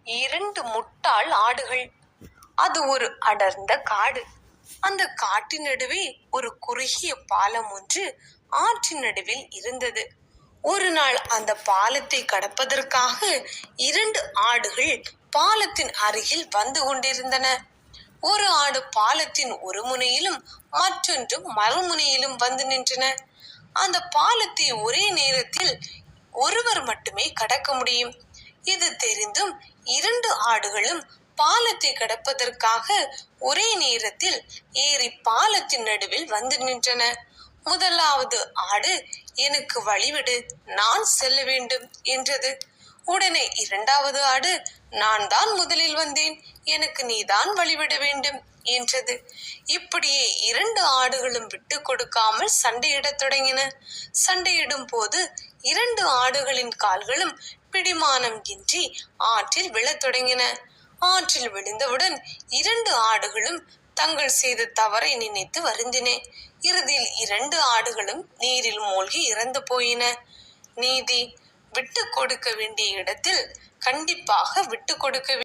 இரண்டு முட்டாள் ஆடுகள். அது ஒரு அடர்ந்த காடு. அந்த காட்டின் நடுவே ஒரு குறுகிய பாலம் ஒன்று ஆற்றின் நடுவில் இருந்தது. ஒரு நாள் அந்த பாலத்தை கடப்பதற்காக இரண்டு ஆடுகள் பாலத்தின் அருகில் வந்து கொண்டிருந்தன. ஒரு ஆடு பாலத்தின் ஒரு முனையிலும் மற்றொன்று மறுமுனையிலும் வந்து நின்றன. அந்த பாலத்தை ஒரே நேரத்தில் ஒருவர் மட்டுமே கடக்க முடியும். இது தெரிந்தும் இரண்டு ஆடுகளும் பாலத்தை கடப்பதற்காக ஒரே நேரத்தில் ஏறி பாலத்தின் நடுவில் வந்து நின்றன. முதலாவது ஆடு, எனக்கு வழிவிடு, நான் செல்ல வேண்டும் என்றது. உடனே இரண்டாவது ஆடு, நான் தான் முதலில் வந்தேன், எனக்கு நீதான் வழிவிட வேண்டும் என்றது. இப்படியே இரண்டு ஆடுகளும் விட்டு கொடுக்காமல் சண்டையிடத் தொடங்கின. சண்டையிடும் போது இரண்டு ஆடுகளின் கால்களும் பிடிமானம் இன்றி ஆற்றில் விழத் தொடங்கின. ஆற்றில் விழுந்தவுடன் இரண்டு ஆடுகளும் தங்கள் செய்த தவறை நினைத்து வருந்தின. இறுதியில் இரண்டு ஆடுகளும் நீரில் மூழ்கி இறந்து போயின. நீதி: விட்டு கொடுக்க வேண்டிய இடத்தில் கண்டிப்பாக விட்டு கொடுக்க